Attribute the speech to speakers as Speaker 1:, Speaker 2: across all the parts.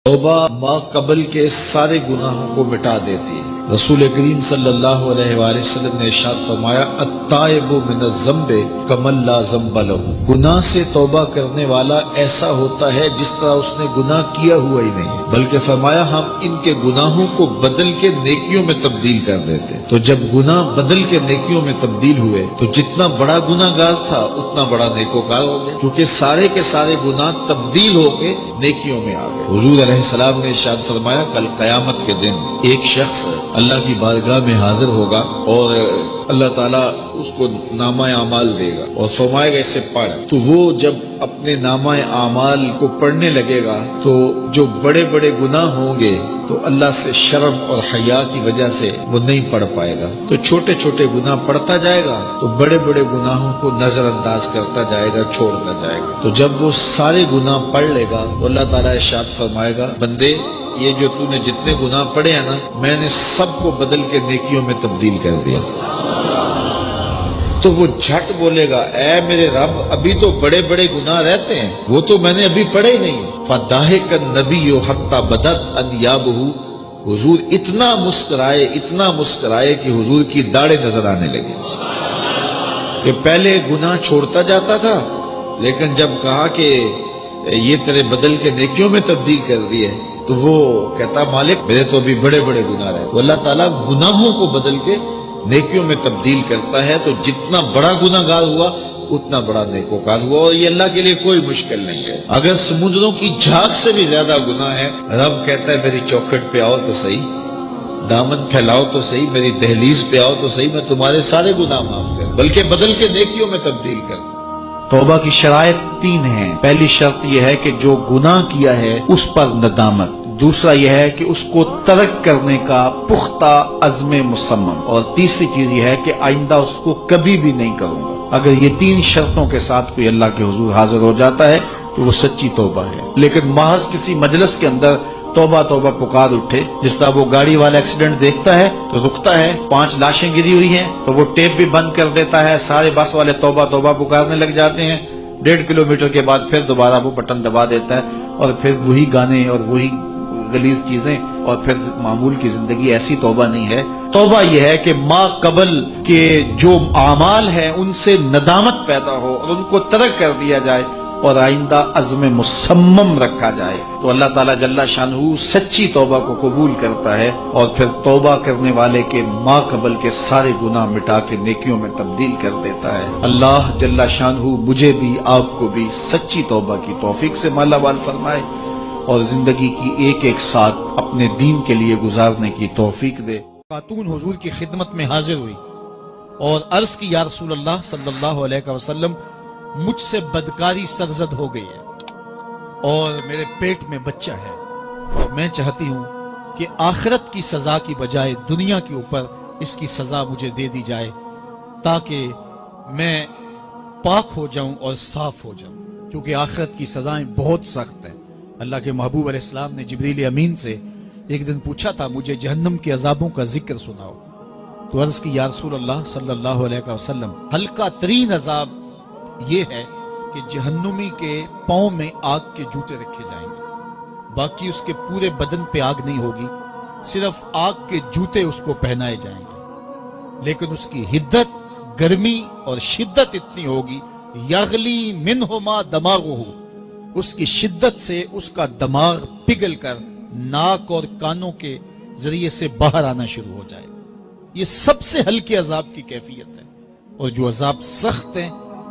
Speaker 1: توبہ ما قبل کے سارے گناہوں کو مٹا دیتی ہے۔ رسول کریم صلی اللہ علیہ وآلہ وسلم نے ارشاد فرمایا التائب من الذنب کمن لا ذنب لہ، گناہ سے توبہ کرنے والا ایسا ہوتا ہے جس طرح اس نے گناہ کیا ہوا ہی نہیں، بلکہ فرمایا ہم ان کے گناہوں کو بدل کے نیکیوں میں تبدیل کر دیتے۔ تو جب گناہ بدل کے نیکیوں میں تبدیل ہوئے تو جتنا بڑا گناہ گار تھا اتنا بڑا نیکوکار ہو گیا، کیونکہ سارے کے سارے گناہ تبدیل ہو کے نیکیوں میں آ گئے۔ حضور علیہ السلام نے ارشاد فرمایا کل قیامت کے دن ایک شخص اللہ کی بارگاہ میں حاضر ہوگا اور اللہ تعالیٰ اس کو نامہ اعمال دے گا اور فرمائے گا اسے پڑھ، تو وہ جب اپنے نامہ اعمال کو پڑھنے لگے گا تو جو بڑے بڑے گناہ ہوں گے تو اللہ سے شرم اور حیا کی وجہ سے وہ نہیں پڑھ پائے گا، تو چھوٹے چھوٹے گناہ پڑھتا جائے گا تو بڑے بڑے گناہوں کو نظر انداز کرتا جائے گا، چھوڑتا جائے گا۔ تو جب وہ سارے گناہ پڑھ لے گا تو اللہ تعالیٰ ارشاد فرمائے گا بندے یہ جو تو نے جتنے گناہ پڑھے ہیں نا میں نے سب کو بدل کے نیکیوں میں تبدیل کر دیا۔ تو وہ جھٹ بولے گا اے میرے رب ابھی تو بڑے بڑے گناہ رہتے ہیں، وہ تو میں نے ابھی پڑھے ہی نہیں۔ فَضَحِكَ النَّبِيُّ حَتَّى بَدَتْ أَنْيَابُهُ، حضور اتنا مسکرائے کہ حضور کی داڑھیں نظر آنے لگی، کہ پہلے گناہ چھوڑتا جاتا تھا لیکن جب کہا کہ یہ تیرے بدل کے نیکیوں میں تبدیل کر دیے تو وہ کہتا مالک میرے تو ابھی بڑے بڑے گناہ رہے۔ اللہ تعالیٰ گناہوں کو بدل کے نیکیوں میں تبدیل کرتا ہے، تو جتنا بڑا گناہ گار ہوا اتنا بڑا نیکوکار ہوا، اور یہ اللہ کے لیے کوئی مشکل نہیں ہے۔ اگر سمندروں کی جھاگ سے بھی زیادہ گناہ ہے، رب کہتا ہے میری چوکھٹ پہ آؤ تو صحیح، دامن پھیلاؤ تو صحیح، میری دہلیز پہ آؤ تو صحیح، میں تمہارے سارے گناہ معاف کر بلکہ بدل کے نیکیوں میں تبدیل کر۔
Speaker 2: توبہ کی شرائط 3 ہیں۔ پہلی شرط یہ ہے کہ جو گناہ کیا ہے اس پر ندامت، دوسرا یہ ہے کہ اس کو ترک کرنے کا پختہ عزم مصمم، اور تیسری چیز یہ ہے کہ آئندہ اس کو کبھی بھی نہیں کروں گا۔ اگر یہ 3 شرطوں کے ساتھ کوئی اللہ کے حضور حاضر ہو جاتا ہے تو وہ سچی توبہ ہے۔ لیکن محض کسی مجلس کے اندر توبہ توبہ پکار اٹھے، جس طرح وہ گاڑی والا ایکسیڈنٹ دیکھتا ہے تو رکتا ہے، 5 لاشیں گری ہوئی ہیں تو وہ ٹیپ بھی بند کر دیتا ہے، سارے بس والے توبہ توبہ پکارنے لگ جاتے ہیں، 1.5 کلومیٹر کے بعد پھر دوبارہ وہ بٹن دبا دیتا ہے اور پھر وہی گانے اور وہی غلیظ چیزیں اور پھر معمول کی زندگی۔ ایسی توبہ نہیں ہے۔ توبہ یہ ہے کہ ما قبل کے جو اعمال ہیں ان سے ندامت پیدا ہو اور ان کو ترک کر دیا جائے اور آئندہ عزم مصمم رکھا جائے، تو اللہ تعالیٰ جل شانہ سچی توبہ کو قبول کرتا ہے اور پھر توبہ کرنے والے کے ما قبل کے سارے گناہ مٹا کے نیکیوں میں تبدیل کر دیتا ہے۔ اللہ جل شانہ مجھے بھی آپ کو بھی سچی توبہ کی توفیق سے مالا مال فرمائے اور زندگی کی ایک ایک ساتھ اپنے دین کے لیے گزارنے کی توفیق دے۔
Speaker 3: خاتون حضور کی خدمت میں حاضر ہوئی اور عرض کی یا رسول اللہ صلی اللہ علیہ وسلم مجھ سے بدکاری سرزد ہو گئی ہے اور میرے پیٹ میں بچہ ہے، اور میں چاہتی ہوں کہ آخرت کی سزا کی بجائے دنیا کے اوپر اس کی سزا مجھے دے دی جائے تاکہ میں پاک ہو جاؤں اور صاف ہو جاؤں، کیونکہ آخرت کی سزائیں بہت سخت ہیں۔ اللہ کے محبوب علیہ السلام نے جبریل امین سے ایک دن پوچھا تھا مجھے جہنم کے عذابوں کا ذکر سناؤ، تو عرض کی یا رسول اللہ صلی اللہ علیہ وسلم ہلکا ترین عذاب یہ ہے کہ جہنمی کے پاؤں میں آگ کے جوتے رکھے جائیں گے، باقی اس کے پورے بدن پہ آگ نہیں ہوگی، صرف آگ کے جوتے اس کو پہنائے جائیں گے، لیکن اس کی حدت، گرمی اور شدت اتنی ہوگی یغلی منہما دماغہ، اس کی شدت سے اس کا دماغ پگھل کر ناک اور کانوں کے ذریعے سے باہر آنا شروع ہو جائے گا۔ یہ سب سے ہلکے عذاب کی کیفیت ہے، اور جو عذاب سخت ہیں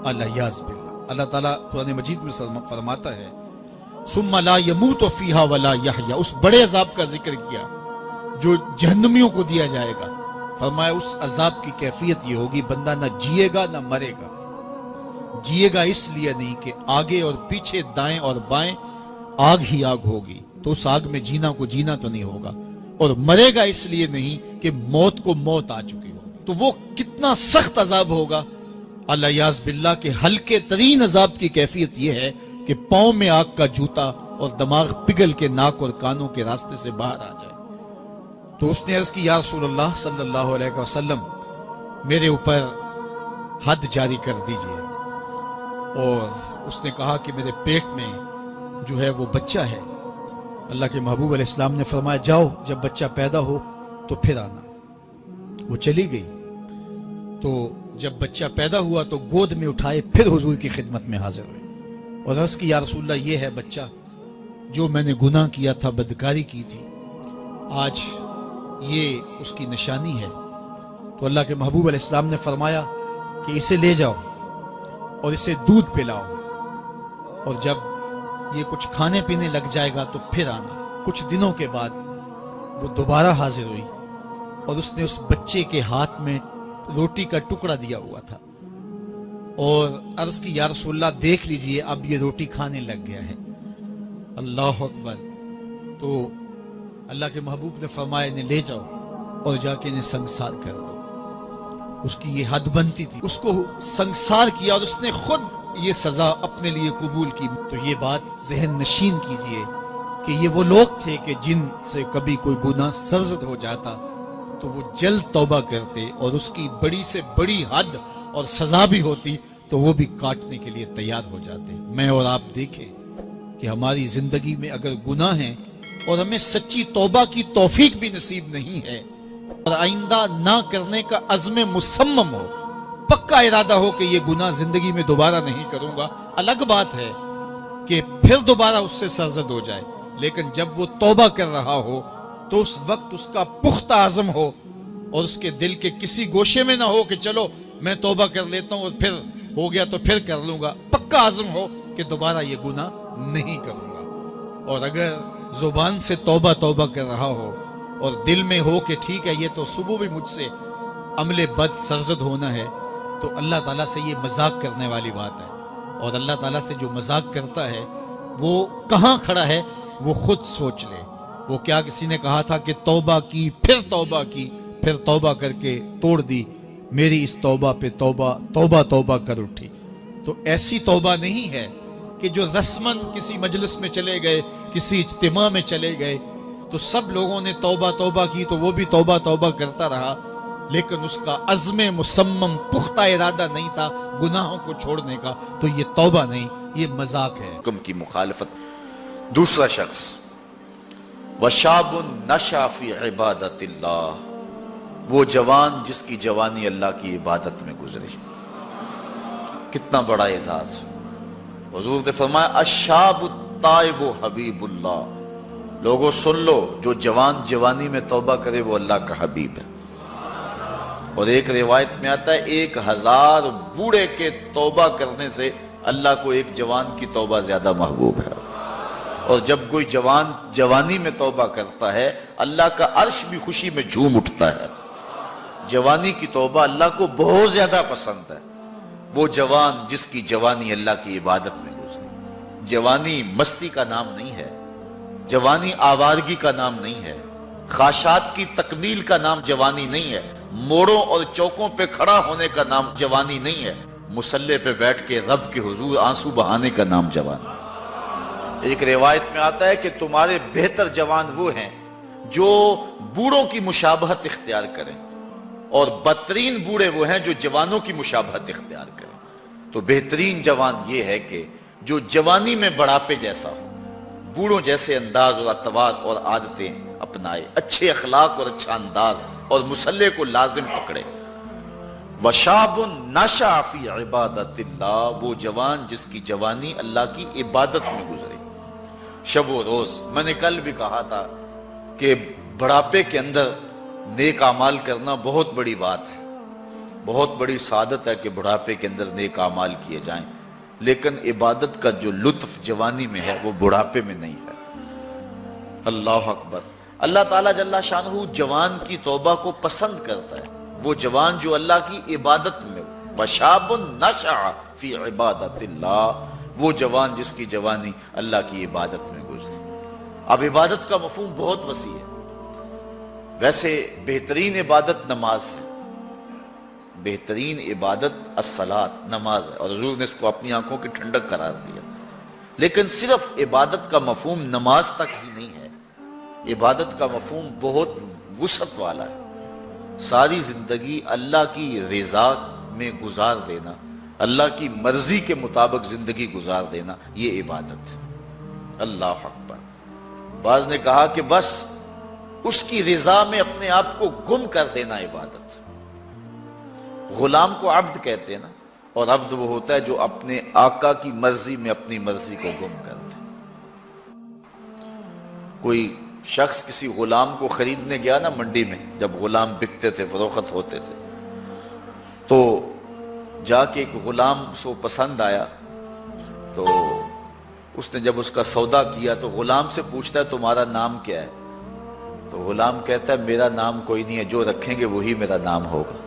Speaker 3: الیاذ باللہ، اللہ تعالیٰ قرآن مجید میں فرماتا ہے ثم لا يموت فیہا ولا یحیا، اس بڑے عذاب کا ذکر کیا جو جہنمیوں کو دیا جائے گا، فرمایا اس عذاب کی کیفیت یہ ہوگی بندہ نہ جیے گا نہ مرے گا۔ جیے گا اس لیے نہیں کہ آگے اور پیچھے دائیں اور بائیں آگ ہی آگ ہوگی، تو اس آگ میں جینا کو جینا تو نہیں ہوگا، اور مرے گا اس لیے نہیں کہ موت کو موت آ چکی ہوگی۔ تو وہ کتنا سخت عذاب ہوگا الیاذ باللہ کہ ہلکے ترین عذاب کی کیفیت یہ ہے کہ پاؤں میں آگ کا جوتا اور دماغ پگھل کے ناک اور کانوں کے راستے سے باہر آ جائے۔ تو اس نے عرض کی یا رسول اللہ صلی اللہ علیہ وسلم میرے اوپر حد جاری کر دیجئے، اور اس نے کہا کہ میرے پیٹ میں جو ہے وہ بچہ ہے اللہ کے محبوب علیہ السلام نے فرمایا جاؤ جب بچہ پیدا ہو تو پھر آنا. وہ چلی گئی. تو جب بچہ پیدا ہوا تو گود میں اٹھائے پھر حضور کی خدمت میں حاضر ہوئے اور عرض کی یا رسول اللہ یہ ہے بچہ جو میں نے گناہ کیا تھا، بدکاری کی تھی، آج یہ اس کی نشانی ہے. تو اللہ کے محبوب علیہ السلام نے فرمایا کہ اسے لے جاؤ اور اسے دودھ پلاؤ، اور جب یہ کچھ کھانے پینے لگ جائے گا تو پھر آنا. کچھ دنوں کے بعد وہ دوبارہ حاضر ہوئی اور اس نے اس بچے کے ہاتھ میں روٹی کا ٹکڑا دیا ہوا تھا اور عرض کی یا رسول اللہ دیکھ لیجئے اب یہ روٹی کھانے لگ گیا ہے. اللہ اکبر. تو اللہ کے محبوب نے فرمایا انہیں لے جاؤ اور جا کے انہیں سنگسار کر دو. اس کی یہ حد بنتی تھی، اس کو سنگسار کیا اور اس نے خود یہ سزا اپنے لیے قبول کی. تو یہ بات ذہن نشین کیجئے کہ یہ وہ لوگ تھے کہ جن سے کبھی کوئی گناہ سرزد ہو جاتا تو وہ جلد توبہ کرتے، اور اس کی بڑی سے بڑی حد اور سزا بھی ہوتی تو وہ بھی کاٹنے کے لیے تیار ہو جاتے. میں اور آپ دیکھیں کہ ہماری زندگی میں اگر گناہ ہیں اور ہمیں سچی توبہ کی توفیق بھی نصیب نہیں ہے اور آئندہ نہ کرنے کا عزم مصمم ہو، پکا ارادہ ہو کہ یہ گناہ زندگی میں دوبارہ نہیں کروں گا، الگ بات ہے کہ پھر دوبارہ اس سے سرزد ہو جائے. لیکن جب وہ توبہ کر رہا ہو تو اس وقت اس کا پختہ عزم ہو اور اس کے دل کے کسی گوشے میں نہ ہو کہ چلو میں توبہ کر لیتا ہوں اور پھر ہو گیا تو پھر کر لوں گا. پکا عزم ہو کہ دوبارہ یہ گناہ نہیں کروں گا. اور اگر زبان سے توبہ توبہ کر رہا ہو اور دل میں ہو کہ ٹھیک ہے یہ تو صبح بھی مجھ سے عمل بد سرزد ہونا ہے، تو اللہ تعالیٰ سے یہ مذاق کرنے والی بات ہے. اور اللہ تعالیٰ سے جو مذاق کرتا ہے وہ کہاں کھڑا ہے وہ خود سوچ لے. وہ کیا کسی نے کہا تھا کہ توبہ کی پھر توبہ کی پھر توبہ کر کے توڑ دی، میری اس توبہ پہ توبہ توبہ توبہ کر اٹھی. تو ایسی توبہ نہیں ہے کہ جو رسماً کسی مجلس میں چلے گئے، کسی اجتماع میں چلے گئے تو سب لوگوں نے توبہ توبہ کی تو وہ بھی توبہ توبہ کرتا رہا، لیکن اس کا عزم مصمم پختہ ارادہ نہیں تھا گناہوں کو چھوڑنے کا. تو یہ توبہ نہیں، یہ مذاق ہے.
Speaker 4: حکم کی مخالفت. دوسرا شخص وشاب نشا فی عبادت اللہ، وہ جوان جس کی جوانی اللہ کی عبادت میں گزری. کتنا بڑا اعزاز. حضور نے فرمایا الشاب التائب حبیب اللہ. لوگوں سن لو، جو جوان جوانی میں توبہ کرے وہ اللہ کا حبیب ہے. اور ایک روایت میں آتا ہے 1000 بوڑھے کے توبہ کرنے سے اللہ کو ایک جوان کی توبہ زیادہ محبوب ہے. اور جب کوئی جوان جوانی میں توبہ کرتا ہے اللہ کا عرش بھی خوشی میں جھوم اٹھتا ہے. جوانی کی توبہ اللہ کو بہت زیادہ پسند ہے. وہ جوان جس کی جوانی اللہ کی عبادت میں گزری. جوانی مستی کا نام نہیں ہے، جوانی آوارگی کا نام نہیں ہے، خواہشات کی تکمیل کا نام جوانی نہیں ہے، موڑوں اور چوکوں پہ کھڑا ہونے کا نام جوانی نہیں ہے، مصلی پہ بیٹھ کے رب کے حضور آنسو بہانے کا نام جوانی. ایک روایت میں آتا ہے کہ تمہارے بہتر جوان وہ ہیں جو بوڑھوں کی مشابہت اختیار کریں، اور بدترین بوڑھے وہ ہیں جو جوانوں کی مشابہت اختیار کریں. تو بہترین جوان یہ ہے کہ جو جوانی میں بڑھاپے جیسا ہو، بوڑھوں جیسے انداز اور اطوار اور عادتیں اپنائے، اچھے اخلاق اور اچھا انداز، اور مصلی کو لازم پکڑے. وشاب نشا فی عبادت اللہ، وہ جوان جس کی جوانی اللہ کی عبادت میں گزرے. شب و روز میں نے کل بھی کہا تھا کہ بڑھاپے کے اندر نیک اعمال کرنا بہت بڑی بات ہے، بہت بڑی سعادت ہے کہ بڑھاپے کے اندر نیک اعمال کیے جائیں، لیکن عبادت کا جو لطف جوانی میں ہے وہ بڑھاپے میں نہیں ہے. اللہ اکبر. اللہ تعالیٰ جل شانہ جوان کی توبہ کو پسند کرتا ہے. وہ جوان جو اللہ کی عبادت میں، وشاب نشأ فی عبادت اللہ، وہ جوان جس کی جوانی اللہ کی عبادت میں گزری. اب عبادت کا مفہوم بہت وسیع ہے. ویسے بہترین عبادت نماز ہے، بہترین عبادت الصلاۃ نماز ہے، اور حضور نے اس کو اپنی آنکھوں کی ٹھنڈک قرار دیا. لیکن صرف عبادت کا مفہوم نماز تک ہی نہیں ہے. عبادت کا مفہوم بہت وسعت والا ہے. ساری زندگی اللہ کی رضا میں گزار دینا، اللہ کی مرضی کے مطابق زندگی گزار دینا، یہ عبادت ہے. اللہ اکبر. بعض نے کہا کہ بس اس کی رضا میں اپنے آپ کو گم کر دینا عبادت. غلام کو عبد کہتے ہیں نا، اور عبد وہ ہوتا ہے جو اپنے آقا کی مرضی میں اپنی مرضی کو گم کر دے. کوئی شخص کسی غلام کو خریدنے گیا نا منڈی میں، جب غلام بکتے تھے، فروخت ہوتے تھے، تو جا کے ایک غلام سو پسند آیا، تو اس نے جب اس کا سودا کیا تو غلام سے پوچھتا ہے تمہارا نام کیا ہے؟ تو غلام کہتا ہے میرا نام کوئی نہیں ہے، جو رکھیں گے وہی میرا نام ہوگا.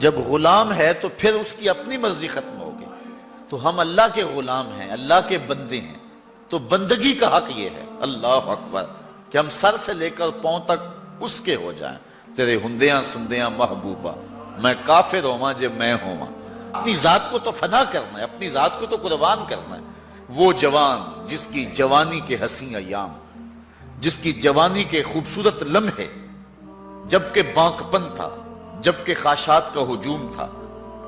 Speaker 4: جب غلام ہے تو پھر اس کی اپنی مرضی ختم ہوگی. تو ہم اللہ کے غلام ہیں، اللہ کے بندے ہیں، تو بندگی کا حق یہ ہے، اللہ اکبر، کہ ہم سر سے لے کر پاؤں تک اس کے ہو جائیں. تیرے ہندیاں سندیاں محبوبہ، میں کافر ہوواں جے میں ہوواں. اپنی ذات کو تو فنا کرنا ہے، اپنی ذات کو تو قربان کرنا ہے. وہ جوان جس کی جوانی کے حسین ایام، جس کی جوانی کے خوبصورت لمحے جبکہ بانکپن تھا، جبکہ خواہشات کا ہجوم تھا،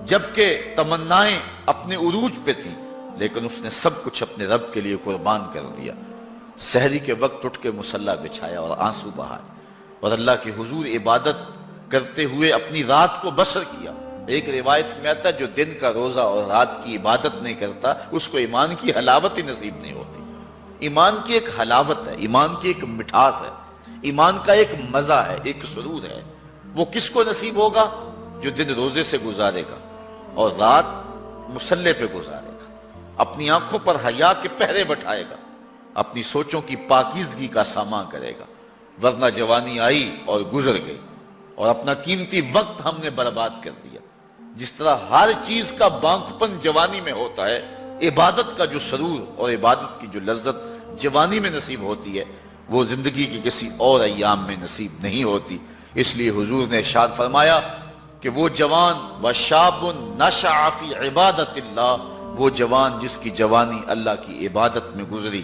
Speaker 4: جبکہ تمنائیں اپنے عروج پہ تھیں، لیکن اس نے سب کچھ اپنے رب کے لیے قربان کر دیا. سحری کے وقت اٹھ کے مصلی بچھایا اور آنسو بہائے اور اللہ کے حضور عبادت کرتے ہوئے اپنی رات کو بسر کیا. ایک روایت میں آتا ہے جو دن کا روزہ اور رات کی عبادت نہیں کرتا اس کو ایمان کی حلاوت ہی نصیب نہیں ہوتی. ایمان کی ایک حلاوت ہے، ایمان کی ایک مٹھاس ہے، ایمان کا ایک مزہ ہے، ایک سرور ہے. وہ کس کو نصیب ہوگا؟ جو دن روزے سے گزارے گا اور رات مصلی پہ گزارے گا، اپنی آنکھوں پر حیا کے پہرے بٹھائے گا، اپنی سوچوں کی پاکیزگی کا سامان کرے گا. ورنہ جوانی آئی اور گزر گئی اور اپنا قیمتی وقت ہم نے برباد کر دیا. جس طرح ہر چیز کا بانکپن جوانی میں ہوتا ہے، عبادت کا جو سرور اور عبادت کی جو لذت جوانی میں نصیب ہوتی ہے وہ زندگی کی کسی اور ایام میں نصیب نہیں ہوتی. اس لیے حضور نے ارشاد فرمایا کہ وہ جوان وشاب نشأ فی عبادت اللہ، وہ جوان جس کی جوانی اللہ کی عبادت میں گزری،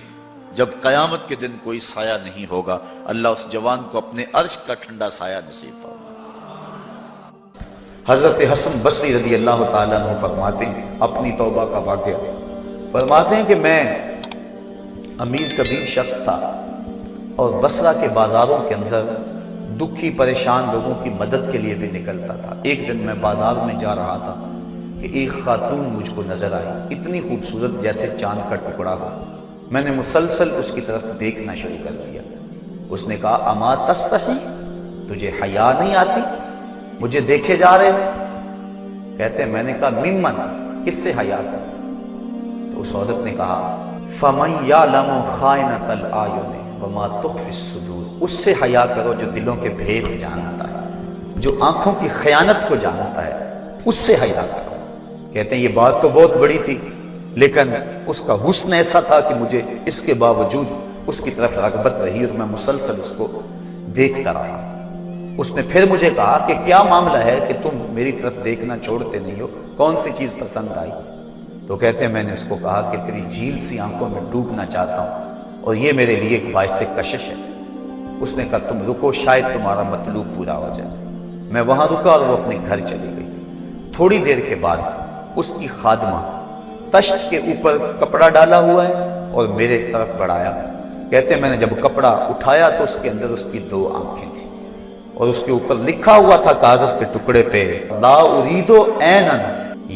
Speaker 4: جب قیامت کے دن کوئی سایہ نہیں ہوگا اللہ اس جوان کو اپنے عرش کا ٹھنڈا سایہ نصیب فرمائے. حضرت حسن بصری رضی اللہ تعالیٰ عنہ فرماتے ہیں اپنی توبہ کا واقعہ، فرماتے ہیں کہ میں امیر کبیر شخص تھا اور بصرہ کے بازاروں کے اندر دکھی پریشان لوگوں کی مدد کے لیے بھی نکلتا تھا. ایک دن میں بازار میں جا رہا تھا کہ ایک خاتون مجھ کو نظر آئی، اتنی خوبصورت جیسے چاند کا ٹکڑا ہو. میں نے مسلسل اس کی طرف دیکھنا شروع کر دیا. اس نے کہا اما تستحی، تجھے حیا نہیں آتی؟ مجھے دیکھے جا رہے ہو؟ کہتے ہیں میں نے کہا ممن، کس سے حیا کر؟ تو اس عورت نے کہا فمن یعلم خائنۃ الاعین وما تخفی الصدور، اس سے حیا کرو جو دلوں کے بھید جانتا ہے، جو آنکھوں کی خیانت کو جانتا ہے، اس سے حیا کرو. کہتے ہیں یہ بات تو بہت بڑی تھی لیکن اس کا حسن ایسا تھا کہ مجھے اس کے باوجود اس کی طرف رغبت رہی اور میں مسلسل اس کو دیکھتا رہا. اس نے پھر مجھے کہا کہ کیا معاملہ ہے کہ تم میری طرف دیکھنا چھوڑتے نہیں ہو، کون سی چیز پسند آئی؟ تو کہتے ہیں میں نے اس کو کہا کہ تیری جھیل سی آنکھوں میں ڈوبنا چاہتا ہوں اور یہ میرے لیے ایک باعث کشش ہے. اس نے کہا تم رکو، شاید تمہارا مطلوب پورا ہو جائے. میں وہاں رکا اور وہ اپنے گھر چلی گئی. تھوڑی دیر کے بعد اس کی خادمہ تشت کے اوپر کپڑا ڈالا ہوا ہے اور میرے طرف بڑھایا. کہتے ہیں میں نے جب کپڑا اٹھایا تو اس کے اندر اس کی دو آنکھیں تھیں اور اس کے اوپر لکھا ہوا تھا کاغذ کے ٹکڑے پہ لا اريد عینا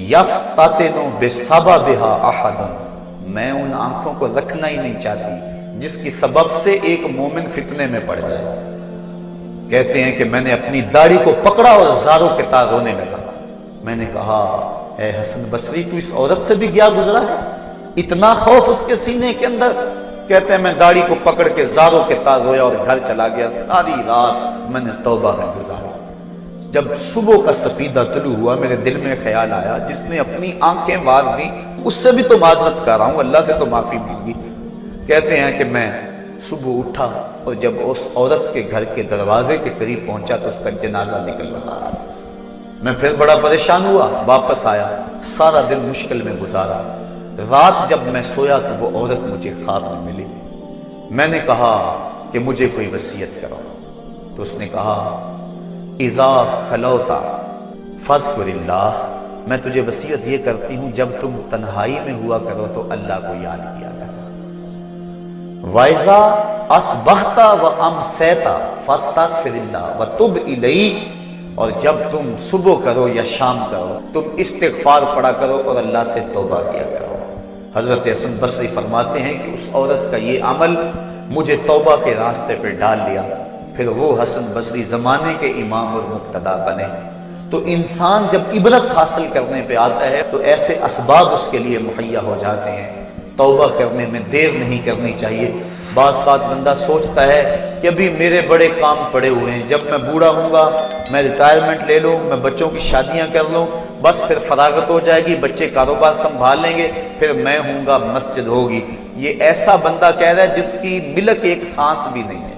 Speaker 4: یفتتن بسببها احد، میں ان آنکھوں کو رکھنا ہی نہیں چاہتی جس کی سبب سے ایک مومن فتنے میں پڑ جائے. کہتے ہیں کہ میں نے اپنی داڑھی کو پکڑا اور زاروں کے تار رونے لگا. میں نے کہا اے حسن بصری تو اس عورت سے بھی گیا گزرا ہے، اتنا خوف اس کے سینے کے اندر. کہتے ہیں میں داڑھی کو پکڑ کے زاروں کے تار رویا اور گھر چلا گیا. ساری رات میں نے توبہ میں گزاری. جب صبح کا سفیدہ طلوع ہوا میرے دل میں خیال آیا جس نے اپنی آنکھیں مار دی اس سے بھی تو معذرت کر رہا ہوں، اللہ سے تو معافی مانگی. کہتے ہیں کہ میں صبح اٹھا اور جب اس عورت کے گھر کے دروازے کے قریب پہنچا تو اس کا جنازہ نکل رہا تھا. میں پھر بڑا پریشان ہوا، واپس آیا، سارا دن مشکل میں گزارا. رات جب میں سویا تو وہ عورت مجھے خواب میں ملی. میں نے کہا کہ مجھے کوئی وصیت کرو. تو اس نے کہا اذا خلوتا فاذکر اللہ، میں تجھے وصیت یہ کرتی ہوں جب تم تنہائی میں ہوا کرو تو اللہ کو یاد کیا کرو. وَإِذَا أَصْبَحْتَ وَأَمْسَيْتَ فَاسْتَغْفِرِ اللَّهَ وَتُبْ إِلَيْهِ، اور جب تم صبح کرو یا شام کرو تم استغفار پڑھا کرو اور اللہ سے توبہ کیا کرو۔ حضرت حسن بصری فرماتے ہیں کہ اس عورت کا یہ عمل مجھے توبہ کے راستے پہ ڈال لیا، پھر وہ حسن بصری زمانے کے امام اور مقتدا بنے۔ تو انسان جب عبرت حاصل کرنے پہ آتا ہے تو ایسے اسباب اس کے لیے مہیا ہو جاتے ہیں، توبہ کرنے میں دیر نہیں کرنی چاہیے۔ بعض بات بندہ سوچتا ہے کہ ابھی میرے بڑے کام پڑے ہوئے ہیں، جب میں بوڑھا ہوں گا میں ریٹائرمنٹ لے لوں، میں بچوں کی شادیاں کر لوں، بس پھر فراغت ہو جائے گی، بچے کاروبار سنبھال لیں گے، پھر میں ہوں گا، مسجد ہوگی۔ یہ ایسا بندہ کہہ رہا ہے جس کی ملک ایک سانس بھی نہیں ہے،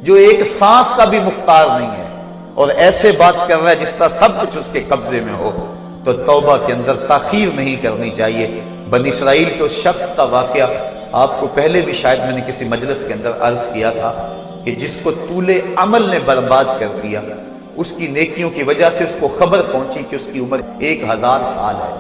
Speaker 4: جو ایک سانس کا بھی مختار نہیں ہے، اور ایسے بات کر رہا ہے جس طرح سب کچھ اس کے قبضے میں ہو۔ تو توبہ کے اندر تاخیر نہیں کرنی چاہیے۔ بنی اسرائیل کے اس شخص کا واقعہ آپ کو پہلے بھی شاید میں نے کسی مجلس کے اندر عرض کیا تھا کہ جس کو طول عمل نے برباد کر دیا، اس کی نیکیوں کی وجہ سے اس کو خبر پہنچی کہ اس کی عمر 1000 سال ہے،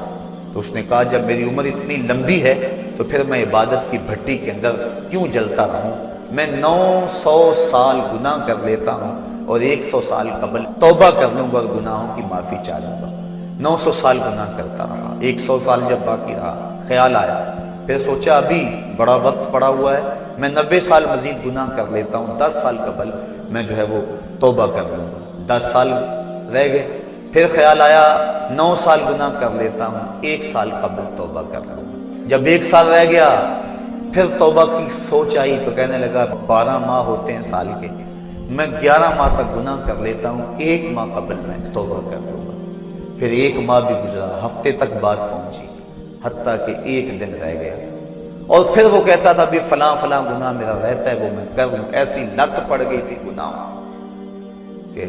Speaker 4: تو اس نے کہا جب میری عمر اتنی لمبی ہے تو پھر میں عبادت کی بھٹی کے اندر کیوں جلتا رہوں، میں 900 سال گناہ کر لیتا ہوں اور 100 سال قبل توبہ کر لوں گا اور گناہوں کی معافی چاہ لوں گا۔ 900 سال گناہ کرتا رہا، 100 سال جب باقی رہا خیال آیا، پھر سوچا ابھی بڑا وقت پڑا ہوا ہے، میں 90 سال مزید گناہ کر لیتا ہوں، 10 سال قبل میں جو ہے وہ توبہ کر لوں گا۔ 10 سال رہ گئے، پھر خیال آیا 9 سال گناہ کر لیتا ہوں، 1 سال قبل توبہ کر لوں گا۔ جب 1 سال رہ گیا پھر توبہ کی سوچ آئی تو کہنے لگا 12 ماہ ہوتے ہیں سال کے، میں 11 ماہ تک گناہ کر لیتا ہوں، 1 ماہ قبل میں توبہ کر لوں گا۔ پھر 1 ماہ بھی گزرا، ہفتے تک بات پہنچی، حتیٰ کہ 1 دن رہ گیا، اور پھر وہ کہتا تھا بھی فلاں فلاں گناہ میرا رہتا ہے وہ میں کر لوں۔ ایسی لت پڑ گئی تھی گناہ کہ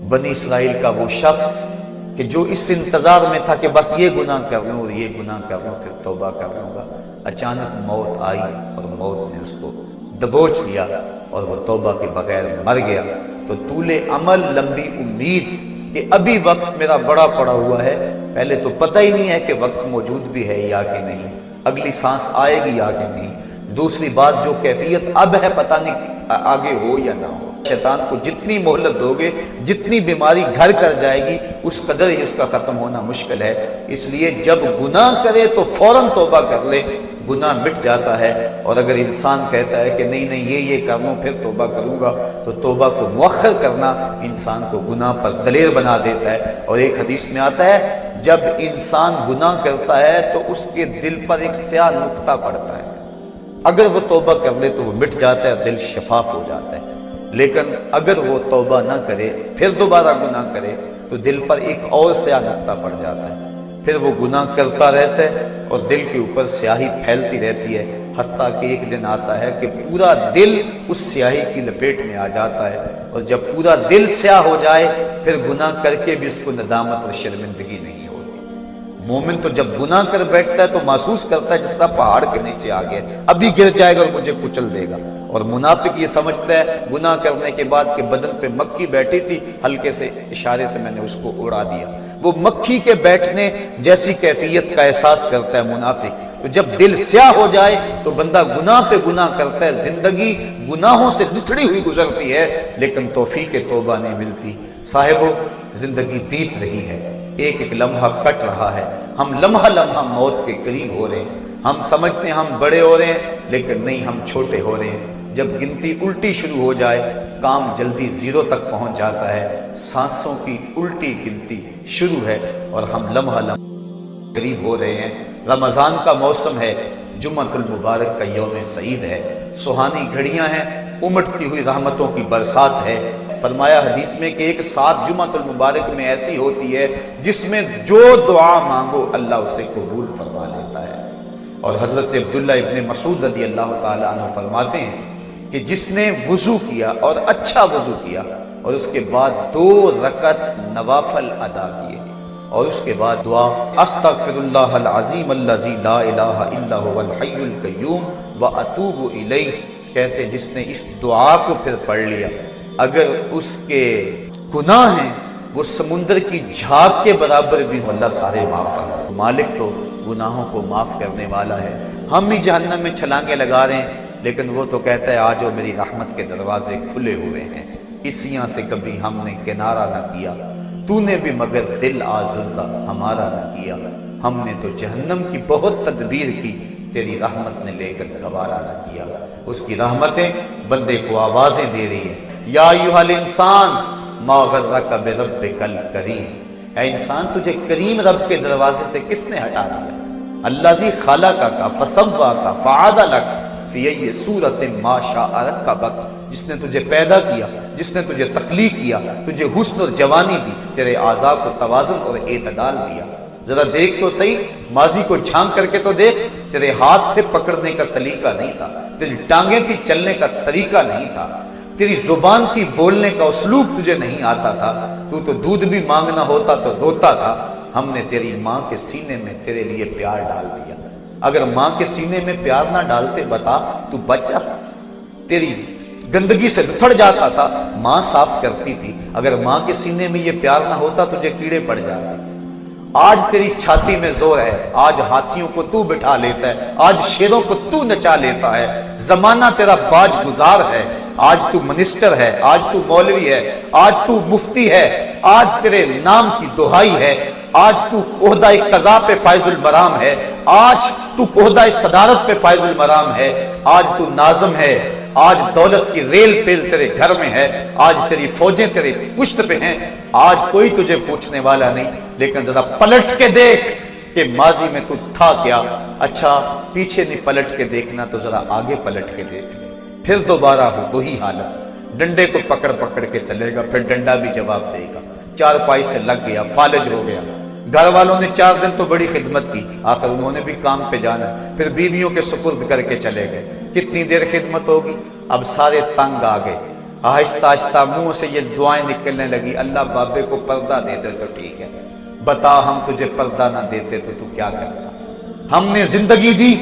Speaker 4: بنی اسرائیل کا وہ شخص کہ جو اس انتظار میں تھا کہ بس یہ گناہ کر لوں اور یہ گناہ کر لوں پھر توبہ کر لوں گا، اچانک موت آئی اور موت نے اس کو دبوچ لیا اور وہ توبہ کے بغیر مر گیا۔ تو طول عمل، لمبی امید کہ ابھی وقت میرا بڑا پڑا ہوا ہے، پہلے تو پتہ ہی نہیں ہے کہ وقت موجود بھی ہے یا کہ نہیں، اگلی سانس آئے گی یا کہ نہیں، دوسری بات جو کیفیت اب ہے پتہ نہیں آگے ہو یا نہ ہو۔ شیطان کو جتنی مہلت دو گے، جتنی بیماری گھر کر جائے گی، اس قدر ہی اس کا ختم ہونا مشکل ہے۔ اس لیے جب گناہ کرے تو فوراً توبہ کر لے، گناہ مٹ جاتا ہے۔ اور اگر انسان کہتا ہے کہ نہیں یہ کر لوں پھر توبہ کروں گا، تو توبہ کو مؤخر کرنا انسان کو گناہ پر دلیر بنا دیتا ہے۔ اور ایک حدیث میں آتا ہے جب انسان گناہ کرتا ہے تو اس کے دل پر ایک سیاہ نقطہ پڑتا ہے، اگر وہ توبہ کر لے تو وہ مٹ جاتا ہے، دل شفاف ہو جاتا ہے۔ لیکن اگر وہ توبہ نہ کرے پھر دوبارہ گناہ کرے تو دل پر ایک اور سیاہ نقطہ پڑ جاتا ہے، پھر وہ گناہ کرتا رہتا ہے اور دل کے اوپر سیاہی پھیلتی رہتی ہے، حتیٰ کہ ایک دن آتا ہے کہ پورا دل اس سیاہی کی لپیٹ میں آ جاتا ہے، اور جب پورا دل سیاہ ہو جائے پھر گناہ کر کے بھی اس کو ندامت اور شرمندگی نہیں ہوتی۔ مومن تو جب گناہ کر بیٹھتا ہے تو محسوس کرتا ہے جس طرح پہاڑ کے نیچے آ گیا، ابھی گر جائے گا اور مجھے کچل دے گا۔ اور منافق یہ سمجھتا ہے گناہ کرنے کے بعد کہ بدن پہ مکھی بیٹھی تھی، ہلکے سے اشارے سے میں نے اس کو اڑا دیا، وہ مکھی کے بیٹھنے جیسی کیفیت کا احساس کرتا ہے منافق۔ تو جب دل سیاہ ہو جائے تو بندہ گناہ پہ گناہ کرتا ہے، زندگی گناہوں سے لتڑی ہوئی گزرتی ہے لیکن توفیق توبہ نہیں ملتی۔ صاحبو، زندگی بیت رہی ہے، ایک ایک لمحہ کٹ رہا ہے، ہم لمحہ لمحہ موت کے قریب ہو رہے ہیں، ہم سمجھتے ہیں ہم بڑے ہو رہے ہیں لیکن نہیں، ہم چھوٹے ہو رہے ہیں۔ جب گنتی الٹی شروع ہو جائے کام جلدی 0 تک پہنچ جاتا ہے، سانسوں کی الٹی گنتی شروع ہے اور ہم لمحہ لمحہ قریب ہو رہے ہیں۔ رمضان کا موسم ہے، جمعۃ المبارک کا یوم سعید ہے، سہانی گھڑیاں ہیں، امٹتی ہوئی رحمتوں کی برسات ہے۔ فرمایا حدیث میں کہ ایک ساتھ جمعۃ المبارک میں ایسی ہوتی ہے جس میں جو دعا مانگو اللہ اسے قبول فرما لیتا ہے۔ اور حضرت عبداللہ ابن مسعود رضی اللہ تعالیٰ عنہ فرماتے ہیں کہ جس نے وضو کیا اور اچھا وضو کیا اور اس کے بعد 2 رکعت نوافل ادا کیے اور اس کے بعد دعا استغفر اللہ العظیم الذی لا الہ الا هو الحی القیوم واتوب الیہ، کہتے جس نے اس دعا کو پھر پڑھ لیا، اگر اس کے گناہ ہیں وہ سمندر کی جھاگ کے برابر بھی ہو، اللہ سارے معاف فرما۔ مالک تو گناہوں کو معاف کرنے والا ہے، ہم ہی جہنم میں چھلانگیں لگا رہے ہیں
Speaker 5: لیکن وہ تو کہتا ہے آج میری رحمت کے دروازے کھلے ہوئے ہیں، اسیاں سے کبھی ہم نے کنارہ نہ کیا، تو نے بھی مگر دل آزردہ ہمارا نہ کیا، ہم نے تو جہنم کی بہت تدبیر کی، تیری رحمت نے لے کر گوارا نہ کیا۔ اس کی رحمتیں بندے کو آوازیں دے رہی ہیں، یا ایھا الانسان ما غرک بربک الکریم، اے انسان تجھے کریم رب کے دروازے سے کس نے ہٹا دیا؟ الذی خلقک فسواک فعدلک فی ای صورت ما شاء رکبک، جس نے تجھے پیدا کیا، جس نے تجھے تخلیق کیا، تجھے حسن اور جوانی دی، تیرے اعضاء کو توازن اور اعتدال دیا۔ ذرا دیکھ تو صحیح، ماضی کو جھانک کر کے تو دیکھ، تیرے ہاتھ تھے پکڑنے کا سلیقہ نہیں تھا، تیری ٹانگیں تھی چلنے کا طریقہ نہیں تھا، تیری زبان تھی بولنے کا اسلوب تجھے نہیں آتا تھا، تو دودھ بھی مانگنا ہوتا تو روتا تھا۔ ہم نے تیری ماں کے سینے میں تیرے لیے پیار ڈال دیا، اگر ماں کے سینے میں پیار نہ ڈالتے بتا تو بچ جاتا، تیری گندگی سے لتھڑ جاتا تھا، ماں صاف کرتی تھی، اگر ماں کے سینے میں یہ پیار نہ ہوتا تجھے کیڑے پڑ جاتے۔ آج تیری چھاتی میں زور ہے، آج ہاتھیوں کو تو بٹھا لیتا ہے، آج شیروں کو تو نچا لیتا ہے، زمانہ تیرا باج گزار ہے، آج تو منسٹر ہے، آج تو مولوی ہے، آج تو مفتی ہے، آج تیرے نام کی دہائی ہے، آج تو عہدہ قضا پہ فائز المرام ہے، آج تو عہدہ صدارت پہ فائز المرام ہے، آج تو ناظم ہے، آج دولت کی ریل پیل تیرے گھر میں ہے، آج تیری فوجیں تیرے پشت پہ ہیں، آج کوئی تجھے پوچھنے والا نہیں، لیکن ذرا پلٹ کے دیکھ کہ ماضی میں تو تھا کیا۔ اچھا پیچھے نہیں پلٹ کے دیکھنا تو ذرا آگے پلٹ کے دیکھ لے، پھر دوبارہ ہو وہی حالت، ڈنڈے کو پکڑ پکڑ کے چلے گا، پھر ڈنڈا بھی جواب دے گا، چارپائی سے لگ گیا، فالج ہو گیا۔ گھر والوں نے 4 دن تو بڑی خدمت کی، آخر انہوں نے بھی کام پہ جانا، پھر بیویوں کے سپرد کر کے چلے گئے، کتنی دیر خدمت ہوگی؟ اب سارے تنگ آ گئے، آہستہ آہستہ منہ سے یہ دعائیں نکلنے لگی، اللہ بابے کو پردہ دے دے تو ٹھیک ہے، بتا ہم تجھے پردہ نہ دیتے تو کیا کرتا؟ ہم نے زندگی دی،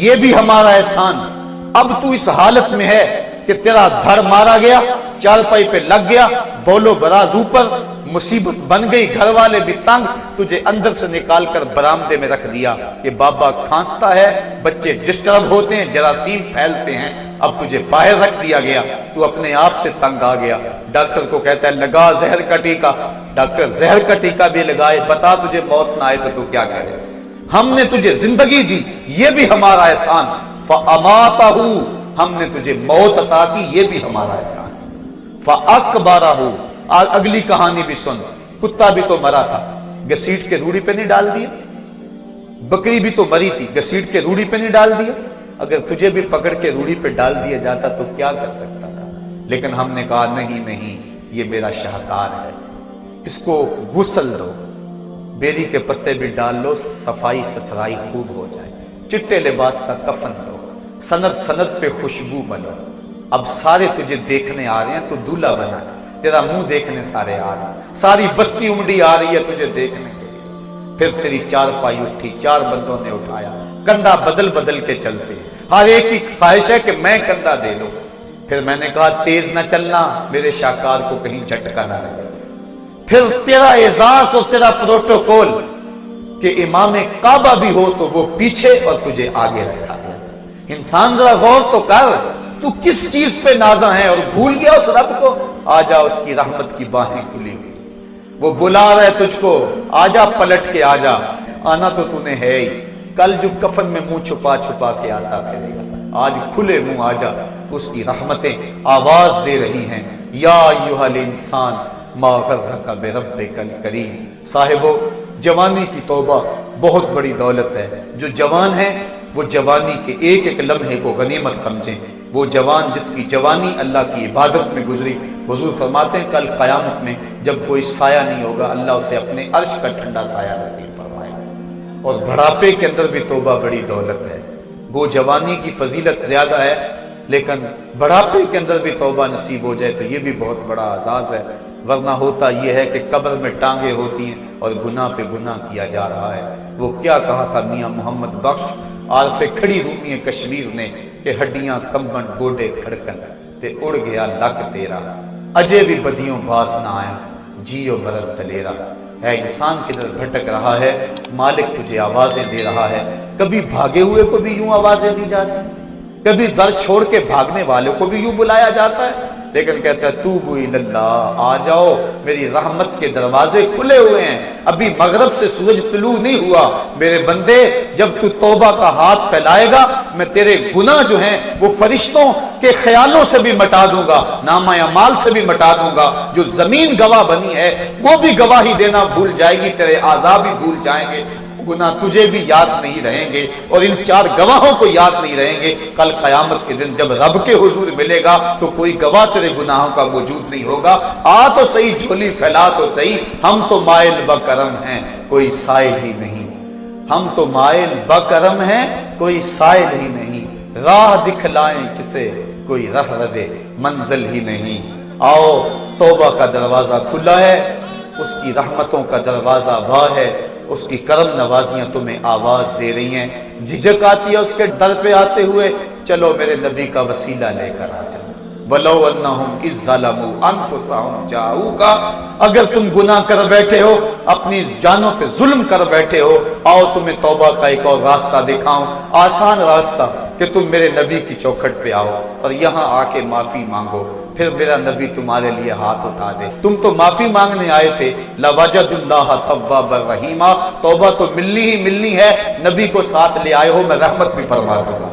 Speaker 5: یہ بھی ہمارا احسان، اب تو اس حالت میں ہے کہ تیرا دھڑ مارا گیا، چارپائی پہ لگ گیا، بولو براز اوپر، مصیبت بن گئی، گھر والے بھی تنگ، تجھے اندر سے نکال کر برآمدے میں رکھ دیا کہ بابا کھانستا ہے، بچے ڈسٹرب ہوتے ہیں، جراثیم پھیلتے ہیں، اب تجھے باہر رکھ دیا گیا، تو اپنے آپ سے تنگ آ گیا، ڈاکٹر کو کہتا ہے لگا زہر کا ٹیکہ، ڈاکٹر زہر کا ٹیکہ بھی لگائے، بتا تجھے موت نہ آئے تو کیا کرے؟ ہم نے تجھے زندگی دی، یہ بھی ہمارا احسان، فَأَمَاتَهُ، ہم نے تجھے موت عطا کی، یہ بھی ہمارا احسان، فَأَكْبَرَهُ، اگلی کہانی بھی سن، کتا بھی تو مرا تھا، گھسیٹ کے روڑی پہ نہیں ڈال دیا، بکری بھی تو مری تھی، گھسیٹ کے روڑی پہ نہیں ڈال دیا، اگر تجھے بھی پکڑ کے روڑی پہ ڈال دیا جاتا تو کیا کر سکتا تھا؟ لیکن ہم نے کہا نہیں نہیں، یہ میرا شاہکار ہے، اس کو غسل دو، بیری کے پتے بھی ڈال لو، صفائی ستھرائی خوب ہو جائے، چٹے لباس کا کفن دو، سند سند پہ خوشبو ملو، اب سارے تجھے دیکھنے آ رہے ہیں، تو دولہا بنا، تیرا منہ دیکھنے سارے آ رہے ہیں، ساری بستی امڈی آ رہی ہے تجھے دیکھنے کے لیے، پھر تیری چارپائی اٹھی، 4 بندوں نے اٹھایا، کندھا بدل بدل کے چلتے ہیں، ہر ایک کی خواہش ہے کہ میں کندھا دے لوں، پھر میں نے کہا تیز نہ چلنا، میرے شاہکار کو کہیں جھٹکا نہ لگے، پھر تیرا اعزاز اور تیرا پروٹوکول کہ امام کعبہ بھی ہو تو وہ پیچھے اور تجھے آگے رکھا گیا۔ انسان ذرا غور تو کر، تو کس چیز پہ نازاں ہے اور بھول گیا اس رب کو؟ آجا، اس کی رحمت کی باہیں کھلی ہوئی، وہ بلا رہا ہے تجھ کو، آجا پلٹ کے آجا، آنا تو نے ہے ہی، کل جو کفن میں منہ چھپا چھپا کے آتا پھرے گا، آج کھلے منہ آجا، اس کی رحمتیں آواز دے رہی ہیں، یا ایھا الانسان ما غرک بربک الکریم۔ صاحبو، جوانی کی توبہ بہت بڑی دولت ہے، جو جوان ہیں وہ جوانی کے ایک ایک لمحے کو غنیمت سمجھیں، وہ جوان جس کی جوانی اللہ کی عبادت میں گزری، حضور فرماتے ہیں کل قیامت میں جب کوئی سایہ نہیں ہوگا، اللہ اسے اپنے عرش کا ٹھنڈا سایہ نصیب فرمائے گا۔ اور بڑھاپے کے اندر بھی توبہ بڑی دولت ہے، وہ جوانی کی فضیلت زیادہ ہے، لیکن بڑھاپے کے اندر بھی توبہ نصیب ہو جائے تو یہ بھی بہت بڑا اعزاز ہے، ورنہ ہوتا یہ ہے کہ قبر میں ٹانگیں ہوتی ہیں اور گناہ پہ گناہ کیا جا رہا ہے۔ وہ کیا کہا تھا میاں محمد بخش عارف کھڑی رومی کشمیر نے کہ ہڈیاں کمبن گوڈے کھڑکن تے اڑ گیا لک تیرا، اجے بھی بدیوں باز نہ آیا، جیو مرد دلیرا۔ اے انسان کدھر بھٹک رہا ہے، مالک تجھے آوازیں دے رہا ہے، کبھی بھاگے ہوئے کو بھی یوں آوازیں دی جاتی، کبھی در چھوڑ کے بھاگنے والوں کو بھی یوں بلایا جاتا ہے، لیکن کہتا ہے توبو اللہ، آ جاؤ، میری رحمت کے دروازے کھلے ہوئے ہیں، ابھی مغرب سے سورج طلوع نہیں ہوا، میرے بندے جب تو توبہ کا ہاتھ پھیلائے گا میں تیرے گناہ جو ہیں وہ فرشتوں کے خیالوں سے بھی مٹا دوں گا، نامہ اعمال سے بھی مٹا دوں گا، جو زمین گواہ بنی ہے وہ بھی گواہی دینا بھول جائے گی، تیرے اعضاء بھی بھول جائیں گے، گناہ تجھے بھی یاد نہیں رہیں گے، اور ان 4 گواہوں کو یاد نہیں رہیں گے۔ کل قیامت کے دن جب رب کے حضور ملے گا تو کوئی گواہ تیرے گناہوں کا موجود نہیں ہوگا۔ آ تو صحیح، جھولی پھیلا تو صحیح، ہم تو مائل بکرم ہیں کوئی سائل ہی نہیں، ہم تو مائل بکرم ہیں کوئی سائل ہی نہیں، راہ دکھلائیں کسے کوئی رہ روے منزل ہی نہیں۔ آؤ، توبہ کا دروازہ کھلا ہے، اس کی رحمتوں کا دروازہ واہ ہے، اس کی کرم نوازیاں تمہیں آواز دے رہی ہیں، جھجک آتی ہے اس کے در پہ آتے ہوئے، چلو میرے نبی کا وسیلہ لے کر آ چلو۔ وَلَوْ أَنَّهُمْ إِذْ ظَلَمُوا أَنفُسَهُمْ جَاءُوكَ، اگر تم گناہ کر بیٹھے ہو، اپنی جانوں پہ ظلم کر بیٹھے ہو، آؤ تمہیں توبہ کا ایک اور راستہ دکھاؤں، آسان راستہ، کہ تم میرے نبی کی چوکھٹ پہ آؤ اور یہاں آ کے معافی مانگو، پھر میرا نبی تمہارے لیے ہاتھ اٹھا دے۔ تم تو معافی مانگنے آئے تھے، لَوَجَدُ اللَّهَ تَوَّابًا رَحِيمًا، توبہ تو ملنی ہی ملنی ہے، نبی کو ساتھ لے آئے ہو، میں رحمت بھی فرما دوں گا،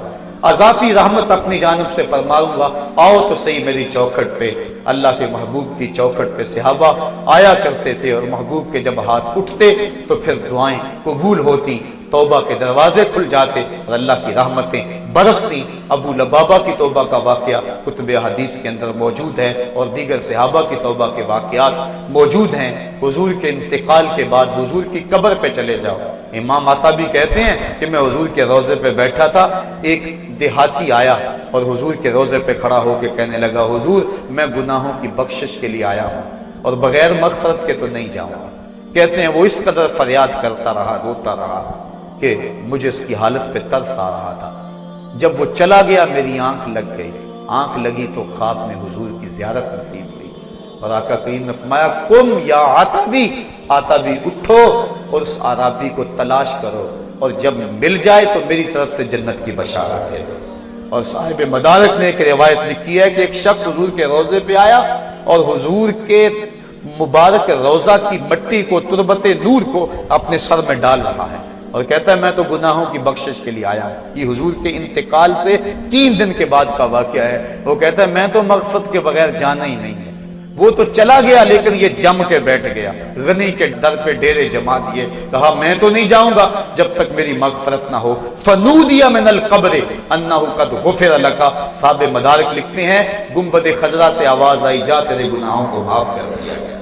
Speaker 5: اضافی رحمت اپنی جانب سے فرماؤں گا، آؤ تو صحیح میری چوکھٹ پہ۔ اللہ کے محبوب کی چوکھٹ پہ صحابہ آیا کرتے تھے، اور محبوب کے جب ہاتھ اٹھتے تو پھر دعائیں قبول ہوتی، توبہ کے دروازے کھل جاتے اور اللہ کی رحمتیں برستی۔ ابو لبابہ کی توبہ کا واقعہ کتب حدیث کے اندر موجود ہے، اور دیگر صحابہ کی توبہ کے واقعات موجود ہیں۔ حضور کے انتقال کے بعد حضور کی قبر پہ چلے جاؤ، امام عطابی کہتے ہیں کہ میں حضور کے روضے پہ بیٹھا تھا، ایک دیہاتی آیا اور حضور کے روضے پہ کھڑا ہو کے کہنے لگا، حضور میں گناہوں کی بخشش کے لیے آیا ہوں اور بغیر مغفرت کے تو نہیں جاؤں گا۔ کہتے ہیں وہ اس قدر فریاد کرتا رہا، روتا رہا کہ مجھے اس کی حالت پہ ترس آ رہا تھا۔ جب وہ چلا گیا میری آنکھ لگ گئی، آنکھ لگی تو خواب میں حضور کی زیارت نصیب ہوئی، اور آقا کریم نے فرمایا قم یا عتابی، عتابی اٹھو اور اس عرابی کو تلاش کرو، اور جب مل جائے تو میری طرف سے جنت کی بشارت ہے۔ اور صاحب مدارک نے ایک روایت لکھی ہے کہ ایک شخص حضور کے روضے پہ آیا اور حضور کے مبارک روضہ کی مٹی کو، تربت نور کو اپنے سر میں ڈال رہا ہے، اور کہتا ہے میں تو گناہوں کی بخشش کے لیے آیا ہوں۔ یہ حضور کے انتقال سے 3 دن کے بعد کا واقعہ ہے۔ وہ کہتا ہے میں تو مغفرت کے بغیر جانا ہی نہیں ہے۔ وہ تو چلا گیا لیکن یہ جم کے بیٹھ گیا، غنی کے در پہ ڈیرے جما دیے، کہا میں تو نہیں جاؤں گا جب تک میری مغفرت نہ ہو۔ فنودی من القبر انہ قد غفر لک، صاحب مدارک لکھتے ہیں گنبد خضرا سے آواز آئی، جا تیرے گناہوں کو معاف کر دیا گیا۔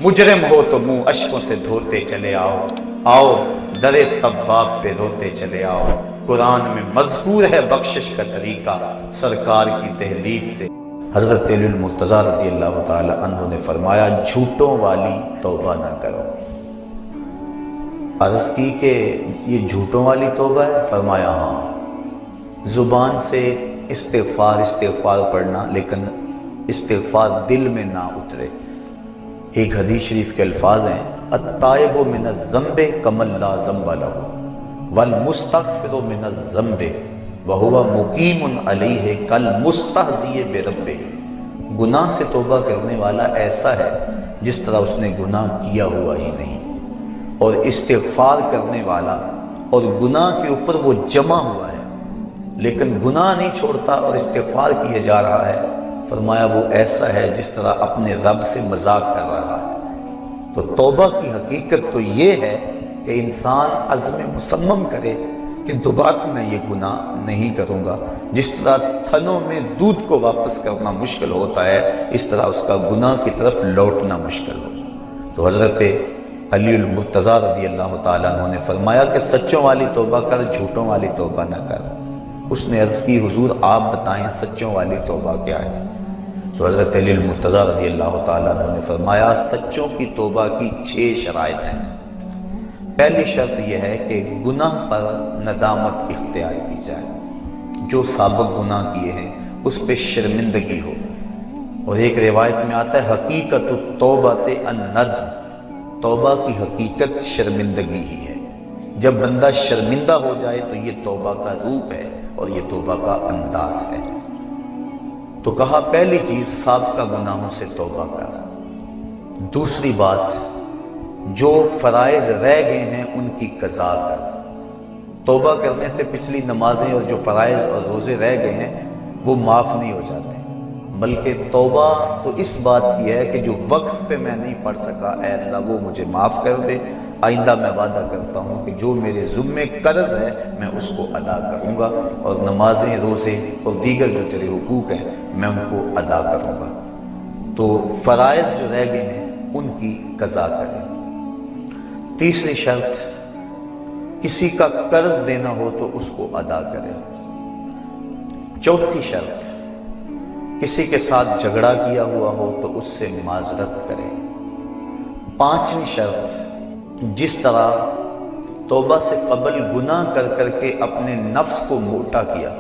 Speaker 5: مجرم ہو تو منہ اشکوں سے دھوتے چلے آؤ، آؤ در تواب پہ روتے چلے آؤ۔ قرآن میں مذکور ہے بخشش کا طریقہ سرکار کی دہلیز سے۔ حضرت علی المرتضیٰ رضی اللہ تعالی عنہ نے فرمایا جھوٹوں والی توبہ نہ کرو۔ عرض کی کہ یہ جھوٹوں والی توبہ ہے؟ فرمایا ہاں، زبان سے استغفار پڑھنا لیکن استغفار دل میں نہ اترے۔ ایک حدیث شریف کے الفاظ ہیں التائب من الذنب کمن لا ذنب لہ والمستغفر من الذنب وہو مقیم علیہ کالمستہزئ بربہ۔ گناہ سے توبہ کرنے والا ایسا ہے جس طرح اس نے گناہ کیا ہوا ہی نہیں، اور استغفار کرنے والا اور گناہ کے اوپر وہ جمع ہوا ہے لیکن گناہ نہیں چھوڑتا اور استغفار کیے جا رہا ہے، فرمایا وہ ایسا ہے جس طرح اپنے رب سے مذاق کر رہا ہے۔ تو توبہ کی حقیقت تو یہ ہے کہ انسان عزم مصمم کرے کہ دوبارہ میں یہ گناہ نہیں کروں گا۔ جس طرح تھنوں میں دودھ کو واپس کرنا مشکل ہوتا ہے، اس طرح اس کا گناہ کی طرف لوٹنا مشکل ہو۔ تو حضرت علی المرتضیٰ رضی اللہ تعالیٰ عنہ نے فرمایا کہ سچوں والی توبہ کر، جھوٹوں والی توبہ نہ کر۔ اس نے عرض کی حضور آپ بتائیں سچوں والی توبہ کیا ہے؟ تو حضرت علی المرتضیٰ رضی اللہ تعالیٰ عنہ نے فرمایا سچوں کی توبہ کی 6 شرائط ہیں۔ پہلی شرط یہ ہے کہ گناہ پر ندامت اختیار کی جائے، جو سابق گناہ کیے ہیں اس پہ شرمندگی ہو۔ اور ایک روایت میں آتا ہے حقیقت التوبۃ الندم، توبہ کی حقیقت شرمندگی ہی ہے۔ جب بندہ شرمندہ ہو جائے تو یہ توبہ کا روپ ہے، اور یہ توبہ کا انداز ہے۔ تو کہا پہلی چیز سابقہ گناہوں سے توبہ کر۔ دوسری بات جو فرائض رہ گئے ہیں ان کی قضا کر۔ توبہ کرنے سے پچھلی نمازیں اور جو فرائض اور روزے رہ گئے ہیں وہ معاف نہیں ہو جاتے، بلکہ توبہ تو اس بات کی ہے کہ جو وقت پہ میں نہیں پڑھ سکا، اے اللہ وہ مجھے معاف کر دے، آئندہ میں وعدہ کرتا ہوں کہ جو میرے ذمے قرض ہے میں اس کو ادا کروں گا، اور نمازیں، روزے اور دیگر جو تیرے حقوق ہیں میں ان کو ادا کروں گا۔ تو فرائض جو رہ گئے ہیں ان کی قضا کریں۔ تیسری شرط کسی کا قرض دینا ہو تو اس کو ادا کریں۔ چوتھی شرط کسی کے ساتھ جھگڑا کیا ہوا ہو تو اس سے معذرت کریں۔ پانچویں شرط جس طرح توبہ سے قبل گناہ کر کر کے اپنے نفس کو موٹا کیا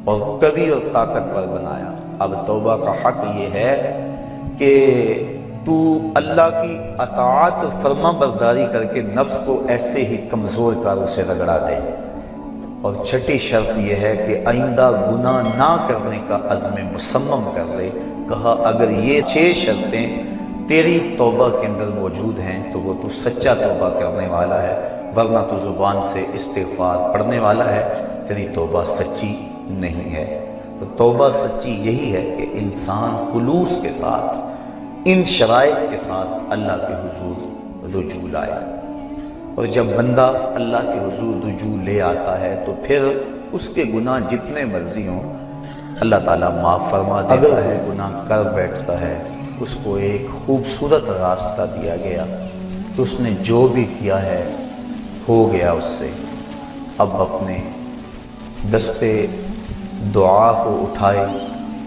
Speaker 5: اور قوی اور طاقتور بنایا، اب توبہ کا حق یہ ہے کہ تو اللہ کی اطاعت اور فرما برداری کر کے نفس کو ایسے ہی کمزور کر اسے رگڑا دے۔ اور چھٹی شرط یہ ہے کہ آئندہ گناہ نہ کرنے کا عزم مصمم کر لے۔ کہا اگر یہ 6 شرطیں تیری توبہ کے اندر موجود ہیں تو وہ تو سچا توبہ کرنے والا ہے، ورنہ تو زبان سے استغفار پڑھنے والا ہے، تیری توبہ سچی نہیں ہے۔ تو توبہ سچی یہی ہے کہ انسان خلوص کے ساتھ ان شرائط کے ساتھ اللہ کے حضور رجوع لائے، اور جب بندہ اللہ کے حضور رجوع لے آتا ہے تو پھر اس کے گناہ جتنے مرضی ہوں اللہ تعالیٰ معاف فرما دیتا ہے۔ گناہ کر بیٹھتا ہے اس کو ایک خوبصورت راستہ دیا گیا کہ اس نے جو بھی کیا ہے ہو گیا اس سے، اب اپنے دستے دعا کو اٹھائے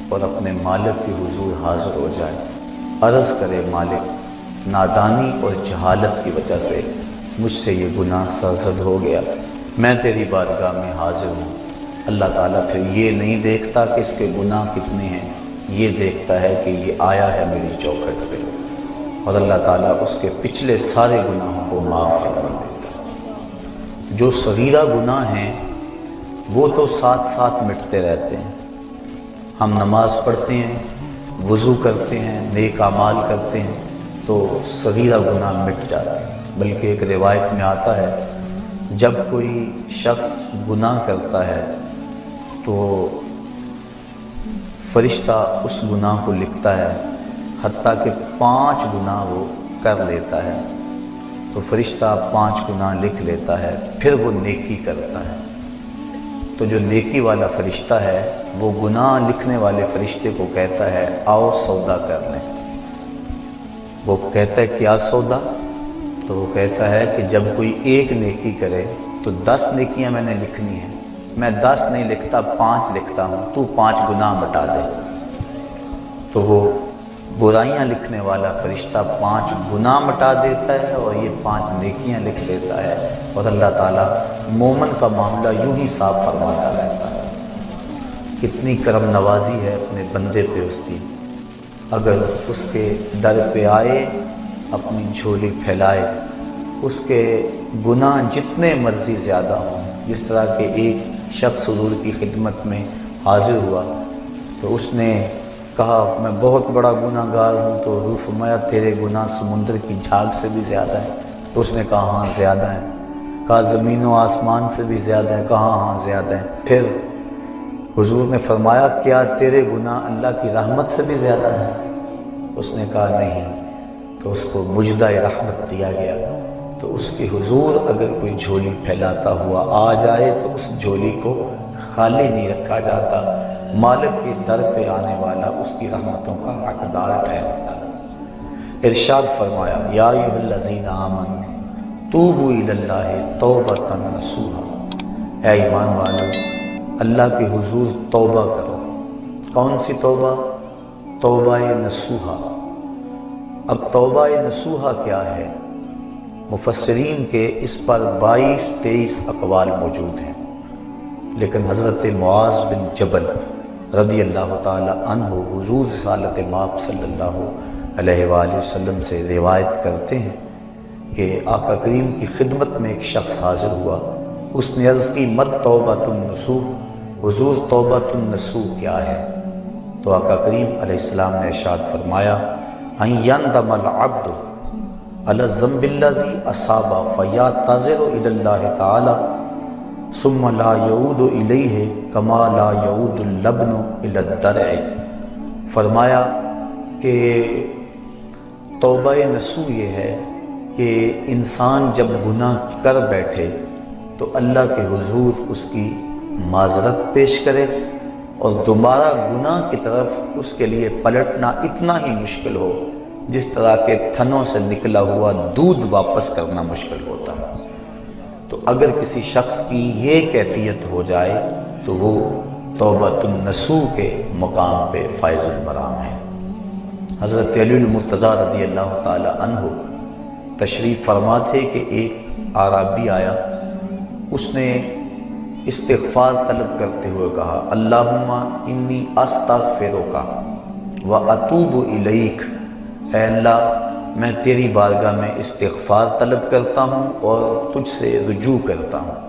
Speaker 5: اور اپنے مالک کے حضور حاضر ہو جائے، عرض کرے مالک نادانی اور جہالت کی وجہ سے مجھ سے یہ گناہ سرزد ہو گیا، میں تیری بارگاہ میں حاضر ہوں۔ اللہ تعالیٰ پھر یہ نہیں دیکھتا کہ اس کے گناہ کتنے ہیں، یہ دیکھتا ہے کہ یہ آیا ہے میری چوکھٹ پہ، اور اللہ تعالیٰ اس کے پچھلے سارے گناہوں کو معاف فرما دیتا ہے۔ جو صغیرہ گناہ ہیں وہ تو ساتھ ساتھ مٹتے رہتے ہیں، ہم نماز پڑھتے ہیں، وضو کرتے ہیں، نیک اعمال کرتے ہیں تو صغیرہ گناہ مٹ جاتے ہیں، بلکہ ایک روایت میں آتا ہے جب کوئی شخص گناہ کرتا ہے تو فرشتہ اس گناہ کو لکھتا ہے، حتیٰ کہ 5 گناہ وہ کر لیتا ہے تو فرشتہ 5 گناہ لکھ لیتا ہے، پھر وہ نیکی کرتا ہے تو جو نیکی والا فرشتہ ہے وہ گناہ لکھنے والے فرشتے کو کہتا ہے آؤ سودا کر لیں۔ وہ کہتا ہے کیا سودا؟ تو وہ کہتا ہے کہ جب کوئی ایک نیکی کرے تو 10 نیکیاں میں نے لکھنی ہیں، میں 10 نہیں لکھتا 5 لکھتا ہوں، تو 5 گناہ مٹا دے۔ تو وہ برائیاں لکھنے والا فرشتہ 5 گناہ مٹا دیتا ہے اور یہ 5 نیکیاں لکھ دیتا ہے، اور اللہ تعالیٰ مومن کا معاملہ یوں ہی صاف فرماتا رہتا ہے۔ کتنی کرم نوازی ہے اپنے بندے پہ اس کی، اگر اس کے در پہ آئے اپنی جھولی پھیلائے، اس کے گناہ جتنے مرضی زیادہ ہوں، جس طرح کہ ایک شخص حضور کی خدمت میں حاضر ہوا تو اس نے کہا میں بہت بڑا گناہ گار ہوں، تو حضور فرمایا تیرے گناہ سمندر کی جھاگ سے بھی زیادہ ہیں؟ تو اس نے کہا ہاں زیادہ ہیں۔ کہا زمین و آسمان سے بھی زیادہ ہیں؟ کہا ہاں زیادہ ہیں۔ پھر حضور نے فرمایا کیا تیرے گناہ اللہ کی رحمت سے بھی زیادہ ہیں؟ اس نے کہا نہیں۔ تو اس کو مجدہ رحمت دیا گیا۔ تو اس کی حضور اگر کوئی جھولی پھیلاتا ہوا آ جائے تو اس جھولی کو خالی نہیں رکھا جاتا، مالک کے در پہ آنے والا اس کی رحمتوں کا حقدار ٹھہرتا ہے۔ ارشاد فرمایا یا ایھا الذین آمنوا توبوا الی اللہ توبۃ نصوحا، اے ایمان والو اللہ کے حضور توبہ کرو۔ کون سی توبہ؟ توبہ نصوحا۔ اب توبہ نصوحا کیا ہے؟ مفسرین کے اس پر 22-23 اقوال موجود ہیں، لیکن حضرت معاذ بن جبل رضی اللہ تعالی عنہ حضور رسالت مآب صلی اللہ علیہ وآلہ وسلم سے روایت کرتے ہیں کہ آقا کریم کی خدمت میں ایک شخص حاضر ہوا، اس نے عرض کی مت توبۃ النصوح، حضور توبۃ النسو کیا ہے؟ تو آقا کریم علیہ السلام نے ارشاد فرمایا ان یندم العبد علی الذنب الذی اصاب فیعتذر الی اللہ تعالی ثم لا یعود الیہ کما لا یعود اللبن الی الدرع۔ فرمایا کہ توبہ نسو یہ ہے کہ انسان جب گناہ کر بیٹھے تو اللہ کے حضور اس کی معذرت پیش کرے اور دوبارہ گناہ کی طرف اس کے لیے پلٹنا اتنا ہی مشکل ہو جس طرح کے تھنوں سے نکلا ہوا دودھ واپس کرنا مشکل ہوتا ہے۔ تو اگر کسی شخص کی یہ کیفیت ہو جائے تو وہ توبۃ النسو کے مقام پہ فائز المرام ہے۔ حضرت علی المرتضیٰ رضی اللہ تعالی عنہ تشریف فرما تھے کہ ایک اعرابی آیا، اس نے استغفار طلب کرتے ہوئے کہا اللہم انی استغفرک و اتوب الیک، اے اللہ میں تیری بارگاہ میں استغفار طلب کرتا ہوں اور تجھ سے رجوع کرتا ہوں۔